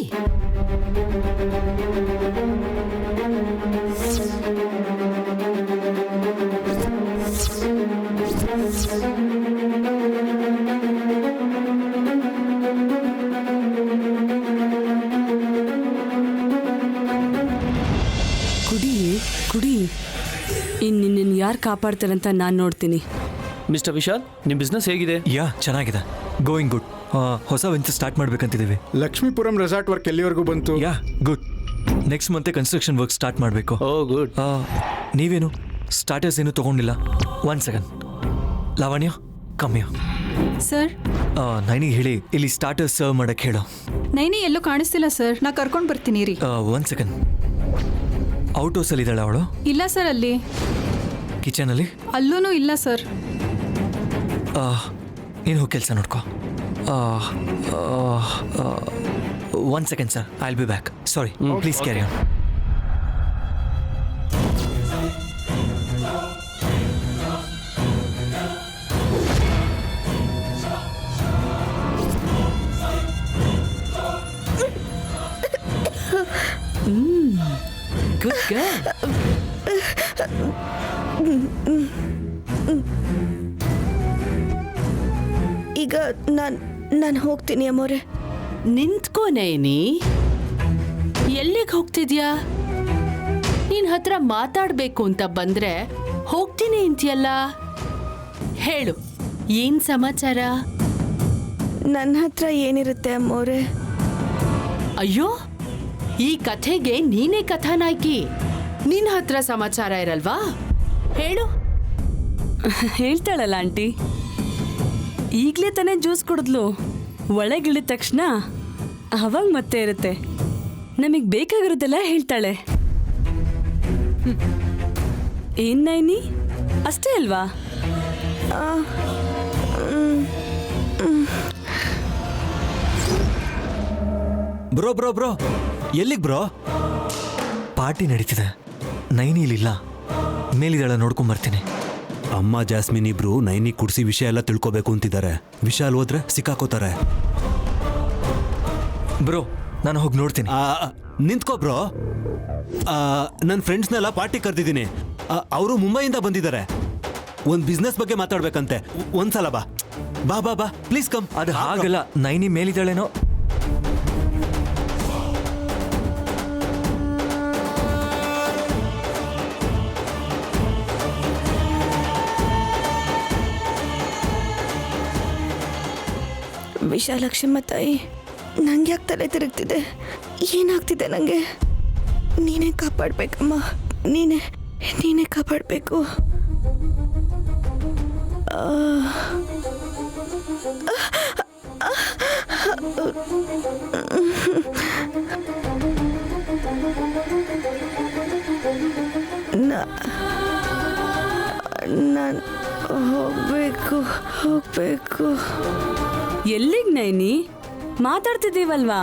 [SPEAKER 6] ಕುಡಿ ಕುಡಿ. ಇನ್ನು ನಿನ್ನ ಯಾರು ಕಾಪಾಡ್ತಾರಂತ ನಾನು ನೋಡ್ತೀನಿ.
[SPEAKER 11] ಮಿಸ್ಟರ್ ವಿಶಾಲ್, ನಿಮ್ಮ ಬಿಸ್ನೆಸ್ ಹೇಗಿದೆ?
[SPEAKER 12] ಯಾ ಚೆನ್ನಾಗಿದೆ, ಗೋಯಿಂಗ್ ಗುಡ್. ಹೊಸ ವೆಂಚರ್ ಸ್ಟಾರ್ಟ್ ಮಾಡ್ಬೇಕಂತಿದ್ದೀವಿ.
[SPEAKER 13] ಲಕ್ಷ್ಮೀಪುರಂ ರೆಸಾರ್ಟ್ ವರ್ಕ್ ಎಲ್ಲಿವರೆಗೂ ಬಂತು?
[SPEAKER 12] Yeah good. ನೆಕ್ಸ್ಟ್ ಮಂತೆ ಕನ್ಸ್ಟ್ರಕ್ಷನ್ ವರ್ಕ್ ಸ್ಟಾರ್ಟ್ ಮಾಡಬೇಕು.
[SPEAKER 11] Oh good.
[SPEAKER 12] ನೀವೇನು ಸ್ಟಾರ್ಟರ್ಸ್ ಏನು ತಗೊಂಡಿಲ್ಲ? 1 ಸೆಕೆಂಡ್. ಲಾವಣ್ಯ ಕಮ್ಮಿಯ
[SPEAKER 6] ಸರ್,
[SPEAKER 12] ನೈನಿಗೆ ಹೇಳಿ ಇಲ್ಲಿ ಸ್ಟಾರ್ಟರ್ಸ್ ಸರ್ವ್ ಮಾಡಕ್ಕೆ ಹೇಳು.
[SPEAKER 6] ನೈನಿ ಎಲ್ಲೂ ಕಾಣಿಸ್ತಿಲ್ಲ ಸರ್, ನಾ ಕರ್ಕೊಂಡು ಬರ್ತೀನಿ ರೀ.
[SPEAKER 12] 1 ಸೆಕೆಂಡ್. ಔಟ್ ಹೌಸಲ್ಲಿ ಇದ್ದಾಳೆ ಅವಳು?
[SPEAKER 6] ಇಲ್ಲ ಸರ್, ಅಲ್ಲಿ
[SPEAKER 12] ಕಿಚನಲ್ಲಿ?
[SPEAKER 6] ಅಲ್ಲೂ ಇಲ್ಲ ಸರ್.
[SPEAKER 12] ನೀನು ಹೋಗಿ ಕೆಲಸ ನೋಡ್ಕೋ. 1 second sir, I will be back. Sorry, please carry on.
[SPEAKER 1] Good girl.
[SPEAKER 7] ಈಗ ನಾನು ಹೋಗ್ತೀನಿ ಅಮ್ಮೋರೆ.
[SPEAKER 1] ನಿಂತ್ಕೋ ನೈನಿ. ಎಲ್ಲಿಗೆ ಹೋಗ್ತಿದ್ಯಾ? ನಿನ್ ಹತ್ರ ಮಾತಾಡ್ಬೇಕು ಅಂತ ಬಂದ್ರೆ ಹೋಗ್ತೀನಿ ಅಂತೀಯಲ್ಲ. ಹೇಳು, ಏನ್ ಸಮಾಚಾರ?
[SPEAKER 7] ನನ್ನ ಹತ್ರ ಏನಿರುತ್ತೆ ಅಮ್ಮೋರೆ?
[SPEAKER 1] ಅಯ್ಯೋ, ಈ ಕಥೆಗೆ ನೀನೇ ಕಥಾನಾಯಕಿ. ನಿನ್ನ ಹತ್ರ ಸಮಾಚಾರ ಇರಲ್ವಾ? ಹೇಳು.
[SPEAKER 6] ಹೇಳ್ತಾಳಲ್ಲ ಆಂಟಿ, ಈಗಲೇ ತಾನೇ ಜ್ಯೂಸ್ ಕುಡಿದ್ಲು. ಒಳಗಿಳಿದ ತಕ್ಷಣ ಅವಾಗ ಮತ್ತೆ ಇರುತ್ತೆ. ನಮಗೆ ಬೇಕಾಗಿರೋದೆಲ್ಲ ಹೇಳ್ತಾಳೆ. ಏನ್ ನೈನಿ, ಅಷ್ಟೇ ಅಲ್ವಾ?
[SPEAKER 12] ಬ್ರೋ ಬ್ರೋ ಬ್ರೋ, ಎಲ್ಲಿಗೆ ಬ್ರೋ? ಪಾರ್ಟಿ ನಡೀತಿದೆ, ನೈನಿ ಇಲ್ಲಿಲ್ಲ. ಮೇಲಿದ್ದಾಳ, ನೋಡ್ಕೊಂಬರ್ತೀನಿ.
[SPEAKER 2] ಅಮ್ಮ ಜಾಸ್ಮಿನ್ ಇಬ್ರು ನೈನಿ ಕುಡ್ಸಿ ವಿಷಯ ಎಲ್ಲ ತಿಳ್ಕೊಬೇಕು ಅಂತಿದ್ದಾರೆ. ವಿಶಾಲ್ ಹೋದ್ರೆ ಸಿಕ್ಕಾಕೋತಾರೆ.
[SPEAKER 12] ಬ್ರೋ, ನಾನು ಹೋಗಿ ನೋಡ್ತೀನಿ.
[SPEAKER 2] ನಿಂತ್ಕೋ ಬ್ರೋ. ನನ್ನ ಫ್ರೆಂಡ್ಸ್ನೆಲ್ಲ ಪಾರ್ಟಿ ಕರೆದಿದ್ದೀನಿ. ಅವರು ಮುಂಬೈಯಿಂದ ಬಂದಿದ್ದಾರೆ. ಒಂದು ಬಿಸ್ನೆಸ್ ಬಗ್ಗೆ ಮಾತಾಡ್ಬೇಕಂತೆ. ಒಂದ್ಸಲ ಬಾ ಬಾ ಬಾ ಬಾ, ಪ್ಲೀಸ್ ಕಮ್.
[SPEAKER 12] ಅದು ಹಾಗಲ್ಲ, ನೈನಿ ಮೇಲಿದ್ದಾಳೇನೋ.
[SPEAKER 7] ವಿಶಾಲಕ್ಷಮ್ಮ ತಾಯಿ, ನಂಗೆ ಯಾಕೆ ತಲೆ ತಿರುಗ್ತಿದೆ? ಏನಾಗ್ತಿದೆ ನನಗೆ? ನೀನೇ ಕಾಪಾಡಬೇಕಮ್ಮ, ನೀನೇ ಕಾಪಾಡಬೇಕು. ನಾನು ಹೋಗ್ಬೇಕು.
[SPEAKER 6] ಎಲ್ಲಿಗ್ ನೈನಿ? ಮಾತಾಡ್ತಿದ್ದೀವಲ್ವಾ?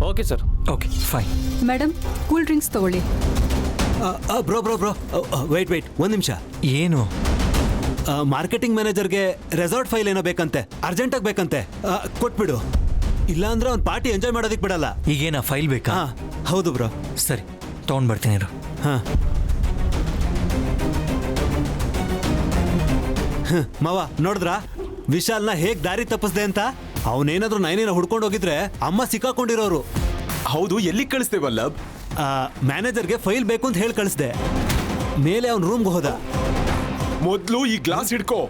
[SPEAKER 11] Okay sir.
[SPEAKER 12] Okay fine.
[SPEAKER 6] Madam, cool drinks ತಗೊಳ್ಳಿ.
[SPEAKER 2] ಬ್ರೋ ಬ್ರೋ ಬ್ರೋ, ವೆಯ್ಟ್ ಒಂದು ನಿಮಿಷ.
[SPEAKER 12] ಏನು?
[SPEAKER 2] ಮಾರ್ಕೆಟಿಂಗ್ ಮ್ಯಾನೇಜರ್ಗೆ ರೆಸಾರ್ಟ್ ಫೈಲ್ ಏನೋ ಬೇಕಂತೆ, ಅರ್ಜೆಂಟಾಗಿ ಬೇಕಂತೆ. ಕೊಟ್ಬಿಡು, ಇಲ್ಲಾಂದ್ರೆ ಅವ್ನು ಪಾರ್ಟಿ ಎಂಜಾಯ್ ಮಾಡೋದಕ್ಕೆ ಬಿಡಲ್ಲ.
[SPEAKER 12] ಈಗೇನಾ ಫೈಲ್ ಬೇಕಾ?
[SPEAKER 2] ಹೌದು ಬ್ರೋ.
[SPEAKER 12] ಸರಿ, ತೊಗೊಂಡ್ಬರ್ತೀನಿ ಇರು.
[SPEAKER 2] ಮಾವ, ನೋಡಿದ್ರಾ ವಿಶಾಲ್ನ ಹೇಗ್ ದಾರಿ ತಪ್ಪಿಸ್ದೆ ಅಂತ? ಅವನೇನಾದ್ರೂ ನೈನೇನ ಹುಡ್ಕೊಂಡು ಹೋಗಿದ್ರೆ ಅಮ್ಮ ಸಿಕ್ಕಾಕೊಂಡಿರೋರು.
[SPEAKER 4] ಹೌದು, ಎಲ್ಲಿ ಕಳಿಸ್ದೆ ವಲ್ಲಭ್?
[SPEAKER 2] ಮ್ಯಾನೇಜರ್ಗೆ ಫೈಲ್ ಬೇಕು ಅಂತ ಹೇಳಿ ಕಳಿಸ್ದೆ. ಮೇಲೆ ಅವನ ರೂಮ್ಗೆ ಹೋದ.
[SPEAKER 4] ಮೊದ್ಲು ಈ ಗ್ಲಾಸ್ ಹಿಡ್ಕೋ.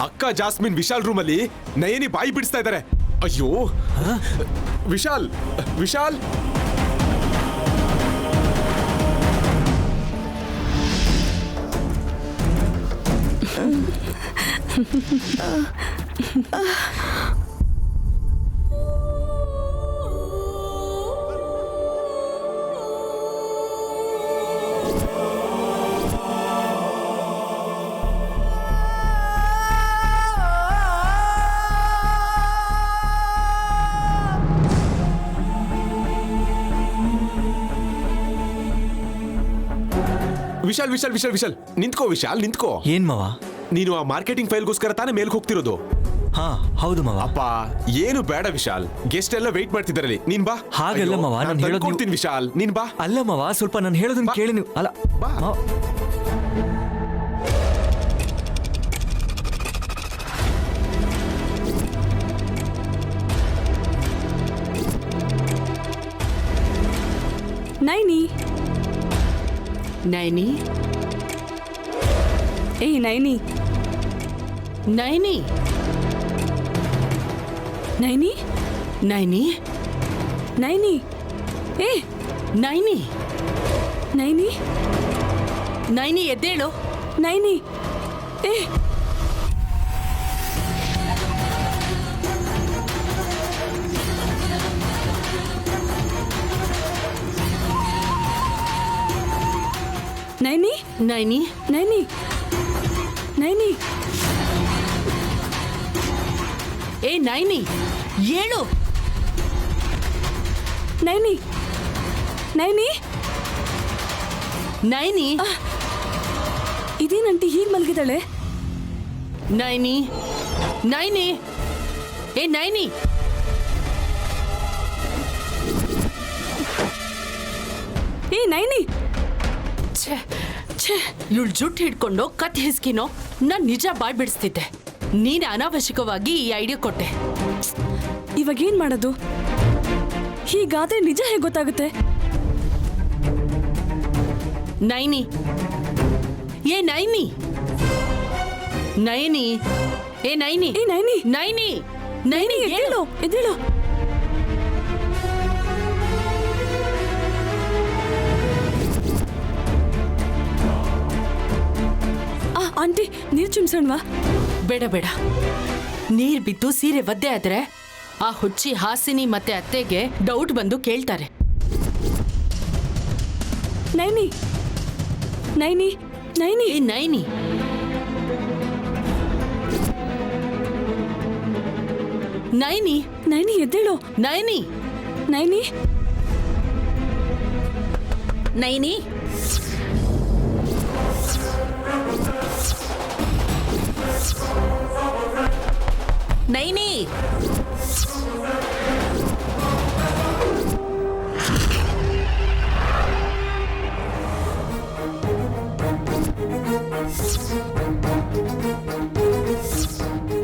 [SPEAKER 4] ಅಕ್ಕ ಜಾಸ್ಮಿನ್ ವಿಶಾಲ್ ರೂಮಲ್ಲಿ ನಯನಿ ಬಾಯಿ ಬಿಡಿಸ್ತಾ ಇದ್ದಾರೆ. ಅಯ್ಯೋ ವಿಶಾಲ್, ವಿಶಾಲ್ ವಿಶಾಲ್ ವಿಶಾಲ್ ವಿಶಾಲ್ ವಿಶಾಲ್ ನಿಂತ್ಕೋ ವಿಶಾಲ್ ನಿಂತ್ಕೋ.
[SPEAKER 12] ಏನ್ ಮಾವ?
[SPEAKER 4] ನೀನು ಆ ಮಾರ್ಕೆಟಿಂಗ್ ಫೈಲ್ಗೋಸ್ಕರ ತಾನೇ ಮೇಲ್ಗೆ ಹೋಗ್ತಿರೋದು?
[SPEAKER 12] ಹಾ ಹೌದು ಮಾವ.
[SPEAKER 4] ಅಪ್ಪ ಏನು ಬೇಡ ವಿಶಾಲ್, ಗೆಸ್ಟ್ ಎಲ್ಲ ವೇಟ್ ಮಾಡ್ತಿದ್ದಾರೆ. ನೀನ್ ಬಾ.
[SPEAKER 12] ಹಾಗೆಲ್ಲ ಮಾವ, ನಾನು ಹೇಳೋದು
[SPEAKER 4] ಕೊಡ್ತೀನಿ ವಿಶಾಲ್, ನೀನ್ ಬಾ.
[SPEAKER 12] ಅಲ್ಲ ಮಾವ, ಸ್ವಲ್ಪ ನಾನು ಹೇಳೋದನ್ನ ಕೇಳಿ ನೀವು. ಅಲ್ಲ
[SPEAKER 4] ಬಾ.
[SPEAKER 12] ಮಾವ.
[SPEAKER 6] ನೈನಿ.
[SPEAKER 1] ನೈನಿ,
[SPEAKER 6] ಏಯ್ ನೈನಿ.
[SPEAKER 1] ನೈನಿ,
[SPEAKER 6] ನೈನಿ.
[SPEAKER 1] ನೈನಿ,
[SPEAKER 6] ನೈನಿ. ಏ
[SPEAKER 1] ನೈನಿ,
[SPEAKER 6] ನೈನಿ.
[SPEAKER 1] ನೈನಿ ಎದ್ದೇಳು.
[SPEAKER 6] ನೈನಿ. ಏ ನೈನಿ.
[SPEAKER 1] ನೈನಿ,
[SPEAKER 6] ನೈನಿ. ನೈನಿ.
[SPEAKER 1] ಏ ನೈನಿ ಏಳು.
[SPEAKER 6] ನೈನಿ. ನೈನಿ.
[SPEAKER 1] ನೈನಿ,
[SPEAKER 6] ಇದೇನಂಟಿ ಹೀಗೆ ಮಲಗಿದಾಳೆ?
[SPEAKER 1] ನೈನಿ, ನೈನಿ, ಏ ನೈನಿ.
[SPEAKER 6] ಏ ನೈನಿ.
[SPEAKER 1] ಛೇ ಛೇ, ಇವಳು ಜುಟ್ಟು ಹಿಡ್ಕೊಂಡು ಕತ್ ಹಿಸ್ಕಿನೋ ನಾನ್ ನಿಜ ಬಾಯ್ ಬಿಡಿಸ್ತಿದ್ದೆ. ನೀನೆ ಅನಾವಶ್ಯಕವಾಗಿ ಈ ಐಡಿಯಾ ಕೊಟ್ಟೆ.
[SPEAKER 6] ಇವಾಗ ಏನ್ ಮಾಡೋದು? ಹೀಗಾದ್ರೆ ನಿಜ ಹೇಗೆ ಗೊತ್ತಾಗುತ್ತೆ?
[SPEAKER 1] ನೈನಿ, ಏ ನೈನಿ, ನೈನಿ, ಏ ನೈನಿ,
[SPEAKER 6] ಏ ನೈನಿ.
[SPEAKER 1] ನೈನಿ,
[SPEAKER 6] ನೈನಿ ಎದ್ದೇಳು, ಎದ್ದೇಳು. ಆಂಟಿ ನೀರು ಚಿಮ್ಸಣ್ವಾ?
[SPEAKER 1] ಬೇಡ ಬೇಡ, ನೀರ್ ಬಿದ್ದು ಸೀರೆ ಒದ್ದೆ ಆದ್ರೆ ಆ ಹುಚ್ಚಿ ಹಾಸಿನಿ ಮತ್ತೆ ಅತ್ತೆಗೆ ಡೌಟ್ ಬಂದು ಕೇಳ್ತಾರೆ.
[SPEAKER 6] ನೈನಿ. ನೈನಿ. ನೈನಿ.
[SPEAKER 1] ಏ ನೈನಿ, ನೈನಿ,
[SPEAKER 6] ನೈನಿ ಎದ್ದೇಳು.
[SPEAKER 1] ನೈನಿ,
[SPEAKER 6] ನೈನಿ.
[SPEAKER 10] ನೈನಿ. ನೈನಿ.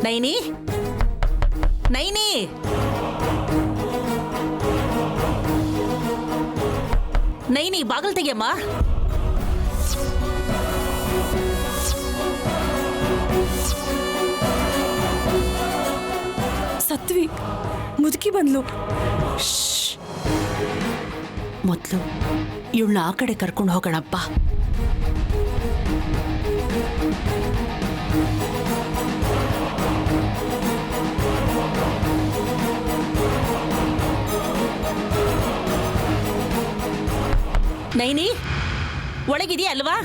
[SPEAKER 10] ನೈನಿ. ನೈನಿ. ನೈನಿ ಬಾಗಲ್ ತೆಗಿಯಮ್ಮ.
[SPEAKER 6] ಸತ್ವಿ ಮುದುಕಿ ಬಂದ್ಲು.
[SPEAKER 1] ಮೊದ್ಲು ಇವಳನ್ನ ಆ ಕಡೆ ಕರ್ಕೊಂಡು ಹೋಗೋಣಪ್ಪ.
[SPEAKER 10] ನೈನಿ ಒಳಗಿದೆಯಾ ಅಲ್ವಾ?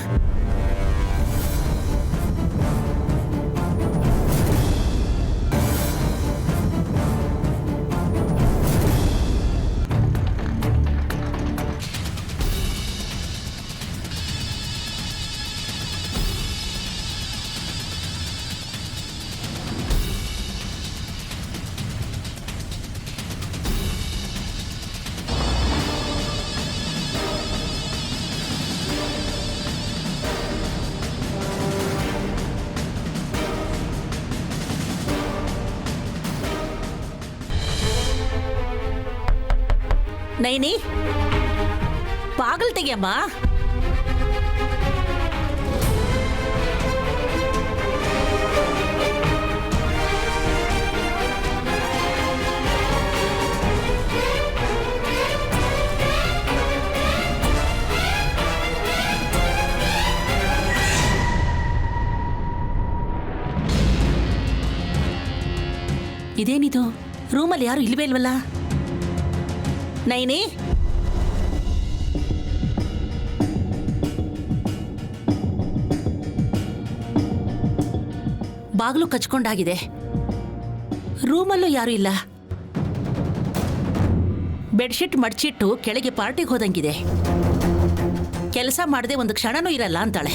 [SPEAKER 10] ನೈನಿ ಬಾಗಲ್ ತೆಗಿಯಮ್ಮ. ಇದೇನಿದು, ರೂಮಲ್ಲಿ ಯಾರು ಇಲ್ವೇ ಇಲ್ವಲ್ಲ? ನೈನಿ. ಬಾಗಿಲು ಕಚ್ಕೊಂಡಾಗಿದೆ, ರೂಮಲ್ಲೂ ಯಾರು ಇಲ್ಲ. ಬೆಡ್ಶೀಟ್ ಮಡ್ಚಿಟ್ಟು ಕೆಳಗೆ ಪಾರ್ಟಿಗೆ ಹೋದಂಗಿದೆ. ಕೆಲಸ ಮಾಡದೆ ಒಂದು ಕ್ಷಣನೂ ಇರಲ್ಲ ಅಂತಾಳೆ.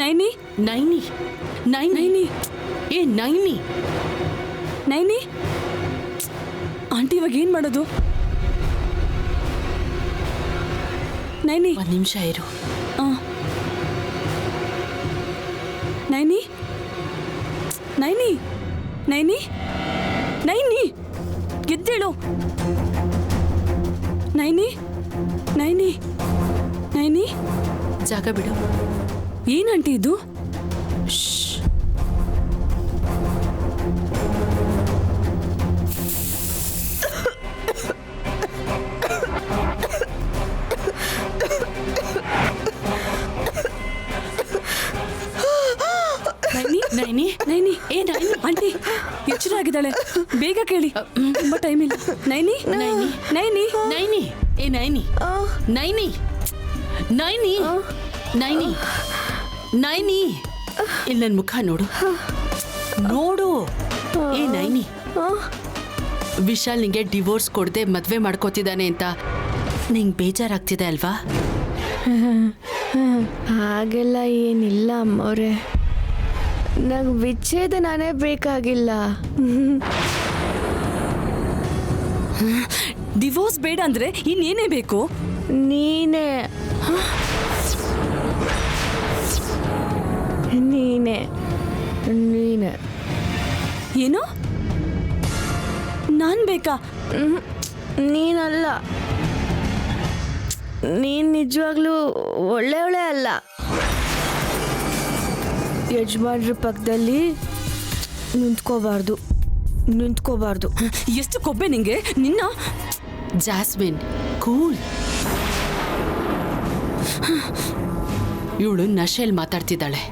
[SPEAKER 6] ನೈನಿ
[SPEAKER 1] ನೈನಿ ನೈನಿ ಏ ನೈನಿ
[SPEAKER 6] ನೈನಿ ಆಂಟಿ ಇವಾಗ ಏನ್ ಮಾಡೋದು? ನೈನಿ
[SPEAKER 1] ಒಂದ್ ನಿಮಿಷ ಇರು.
[SPEAKER 6] ನೈನಿ ನೈನಿ ನೈನಿ ನೈನಿ ಎದ್ದೇಳು. ನೈನಿ ನೈನಿ ನೈನಿ
[SPEAKER 1] ಜಾಗ ಬಿಡು.
[SPEAKER 6] ಏನಂಟಿ ಇದು?
[SPEAKER 1] ನೈನಿ
[SPEAKER 6] ನೈನಿ
[SPEAKER 1] ಏ ನೈನಿ
[SPEAKER 6] ಆಂಟಿ ಎಚ್ಚರ ಆಗಿದ್ದಾಳೆ, ಬೇಗ ಕೇಳಿ, ತುಂಬಾ ಟೈಮ್ ಇಲ್ಲ. ನೈನಿ
[SPEAKER 1] ನೈನಿ
[SPEAKER 6] ನೈನಿ
[SPEAKER 1] ನೈನಿ ಏ ನೈನಿ ನೈನಿ ನೈನಿ ನೈನಿ ನೈನಿ ಇಲ್ಲಿ ನನ್ನ ಮುಖ ನೋಡು ನೋಡು. ಏ ನೈನಿ, ವಿಶಾಲ್ ನಿಂಗೆ ಡಿವೋರ್ಸ್ ಕೊಡದೆ ಮದ್ವೆ ಮಾಡ್ಕೋತಿದ್ದಾನೆ ಅಂತ ನಿಂಗೆ ಬೇಜಾರಾಗ್ತಿದೆ ಅಲ್ವಾ?
[SPEAKER 7] ಹಾಗೆಲ್ಲ ಏನಿಲ್ಲ ಅಮ್ಮವ್ರೆ, ನಂಗೆ ವಿಚ್ಛೇದನೇ ಬೇಕಾಗಿಲ್ಲ.
[SPEAKER 6] ಡಿವೋರ್ಸ್ ಬೇಡ ಅಂದ್ರೆ ಇನ್ನೇನೇ ಬೇಕು?
[SPEAKER 7] ನೀನೇ ನೀನೇ ನೀನೇ
[SPEAKER 6] ಏನು? ನಾನ್ ಬೇಕಾ?
[SPEAKER 7] ನೀನಲ್ಲ, ನೀನ್ ನಿಜವಾಗ್ಲೂ ಒಳ್ಳೆಯವಳೆ ಅಲ್ಲ. ಯಜಮಾನ್ರ ಪಕ್ಕದಲ್ಲಿ ನಿಂತ್ಕೋಬಾರ್ದು.
[SPEAKER 6] ಎಷ್ಟು ಕೊಬ್ಬೆ ನಿಂಗೆ ನಿನ್ನ.
[SPEAKER 1] Jasmine cool. ಇವಳು ನಶೆಲ್ ಮಾತಾಡ್ತಿದ್ದಾಳೆ.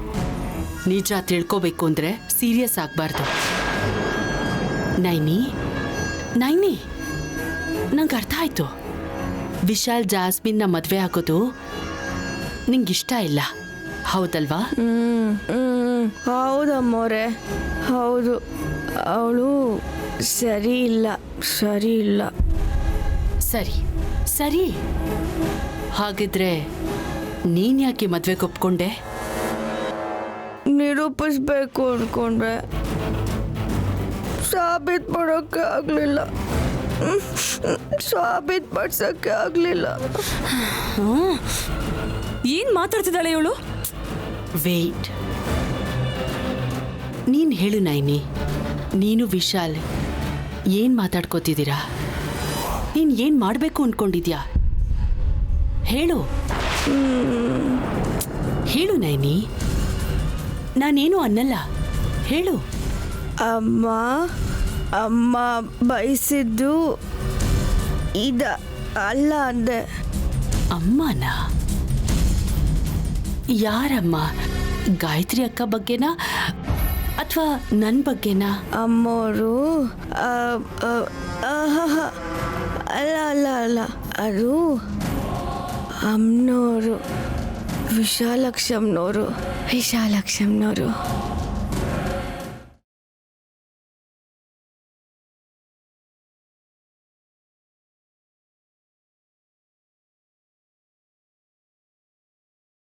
[SPEAKER 1] ನಿಜ ತಿಳ್ಕೋಬೇಕು ಅಂದ್ರೆ ಸೀರಿಯಸ್ ಆಗ್ಬಾರ್ದು. ನೈನಿ ನೈನಿ ನಂಗೆ ಅರ್ಥ ಆಯ್ತು. ವಿಶಾಲ್ ಜಾಸ್ಮಿನ್ನ ಮದ್ವೆ ಆಗೋದು ನಿಂಗಿಷ್ಟ ಇಲ್ಲ, ಹೌದಲ್ವಾ?
[SPEAKER 7] ಹೌದಮ್ಮವ್ರೆ, ಹೌದು. ಅವಳು ಸರಿ ಇಲ್ಲ.
[SPEAKER 1] ಸರಿ ಹಾಗಿದ್ರೆ ನೀನ್ ಯಾಕೆ ಮದ್ವೆಗೆ ಒಪ್ಕೊಂಡೆ?
[SPEAKER 7] ನಿರೂಪಿಸ್ಬೇಕು ಅನ್ಕೊಂಡ್ರೆ ಸಾಬೀತು ಪಡ್ಸಕ್ಕೆ ಆಗ್ಲಿಲ್ಲ.
[SPEAKER 6] ಏನ್ ಮಾತಾಡ್ತಿದ್ದಾಳೆ ಇವಳು?
[SPEAKER 1] ವೇಟ್, ನೀನ್ ಹೇಳು ನೈನಿ, ನೀನು ವಿಶಾಲ್ ಏನ್ ಮಾತಾಡ್ಕೋತಿದ್ದೀರಾ? ನೀನ್ ಏನ್ ಮಾಡ್ಬೇಕು ಅನ್ಕೊಂಡಿದ್ಯಾ? ಹೇಳು ನೈನಿ, ನಾನೇನು ಅನ್ನಲ್ಲ, ಹೇಳು.
[SPEAKER 7] ಅಮ್ಮ ಬಯಸಿದ್ದು ಅಲ್ಲ ಅಂದೆ.
[SPEAKER 1] ಅಮ್ಮನ? ಯಾರಮ್ಮ? ಗಾಯತ್ರಿ ಅಕ್ಕ ಬಗ್ಗೆನಾ ಅಥವಾ ನನ್ನ ಬಗ್ಗೆನಾ?
[SPEAKER 7] ಅಮ್ಮೋರು ಅಲ್ಲ, ಅದು ಅಮ್ಮನವರು, ವಿಶಾಲಕ್ಷಮ್ನವರು.